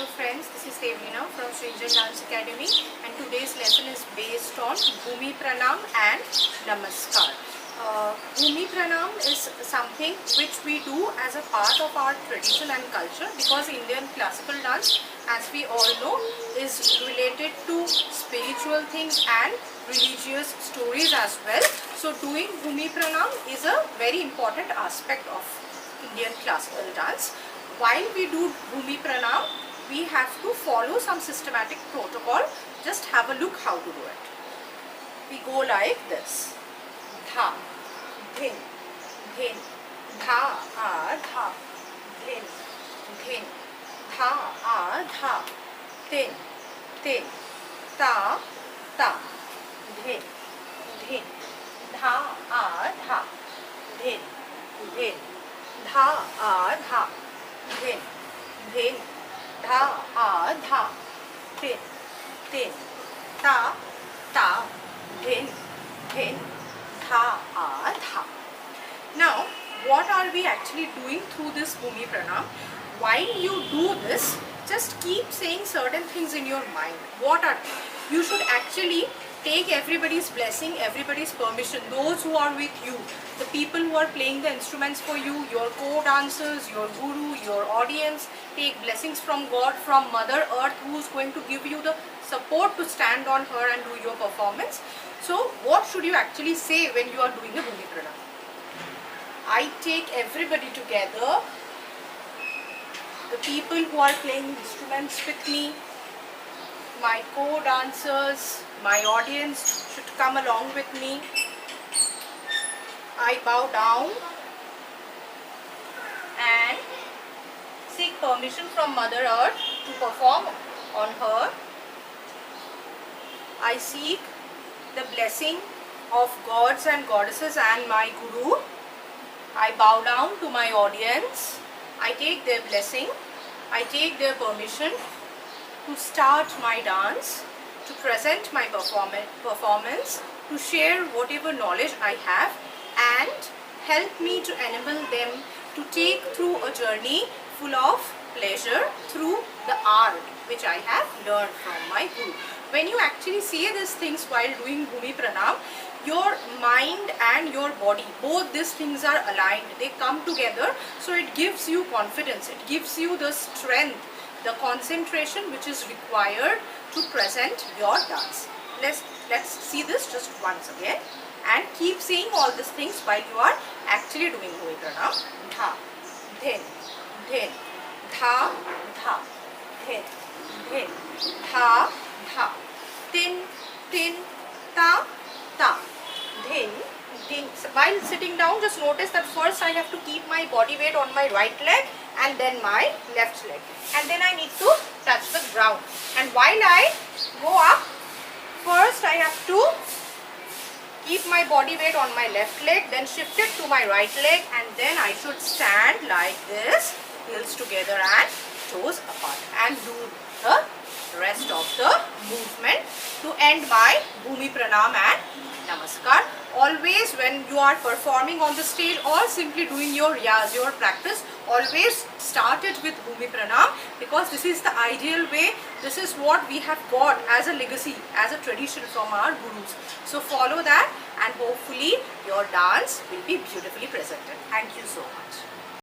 Hello friends, this is Devina from Srinjan Dance Academy, and today's lesson is based on Bhumi Pranam and Namaskar. Bhumi Pranam is something which we do as a part of our tradition and culture, because Indian classical dance, as we all know, is related to spiritual things and religious stories as well. So doing Bhumi Pranam is a very important aspect of Indian classical dance. While we do Bhumi Pranam, we have to follow some systematic protocol. Just have a look how to do it. We go like this. Dha, dhin, dhin, dha, dha, dhin, dhin, dha, dha, tin, tin, ta, ta, dhin, dhin, dha, dha, dhin, dhin, dha, dha, dhin, dhin, dha, dha, tin, tin, ta, ta, dhin, dhin, dha, dha. Now, what are we actually doing through this Bhumi Pranam? While you do this, just keep saying certain things in your mind. What are they? You should actually take everybody's blessing, everybody's permission, those who are with you, the people who are playing the instruments for you, your co-dancers, your guru, your audience. Take blessings from God, from Mother Earth, who is going to give you the support to stand on her and do your performance. So what should you actually say when you are doing a Bhumi Pranam? I take everybody together, the people who are playing instruments with me, my co-dancers, my audience should come along with me. I bow down and seek permission from Mother Earth to perform on her. I seek the blessing of gods and goddesses and my guru. I bow down to my audience. I take their blessing. I take their permission to start my dance, to present my performance, to share whatever knowledge I have, and help me to enable them to take through a journey full of pleasure through the art which I have learned from my guru. When you actually say these things while doing Bhumi Pranam, your mind and your body, both these things are aligned. They come together, so it gives you confidence, it gives you the strength, the concentration which is required to present your dance. Let's see this just once again, and keep saying all these things while you are actually doing Bhumi Pranam. Dha, dhin, dhin, dha, dha, dhin, dhin, dha, dha, tin, tin, ta, ta, dhin, dhin. So while sitting down, just notice that first I have to keep my body weight on my right leg and then my left leg, and then I need to touch the ground. And while I go up, first I have to keep my body weight on my left leg, then shift it to my right leg, and then I should stand like this, heels together and toes apart, and do the rest of the movement to end my Bhumi Pranam and Namaskar. Always when you are performing on the stage or simply doing your riyaz, your practice, always start it with Bhumi Pranam, because this is the ideal way. This is what we have got as a legacy, as a tradition from our gurus. So follow that, and hopefully your dance will be beautifully presented. Thank you so much.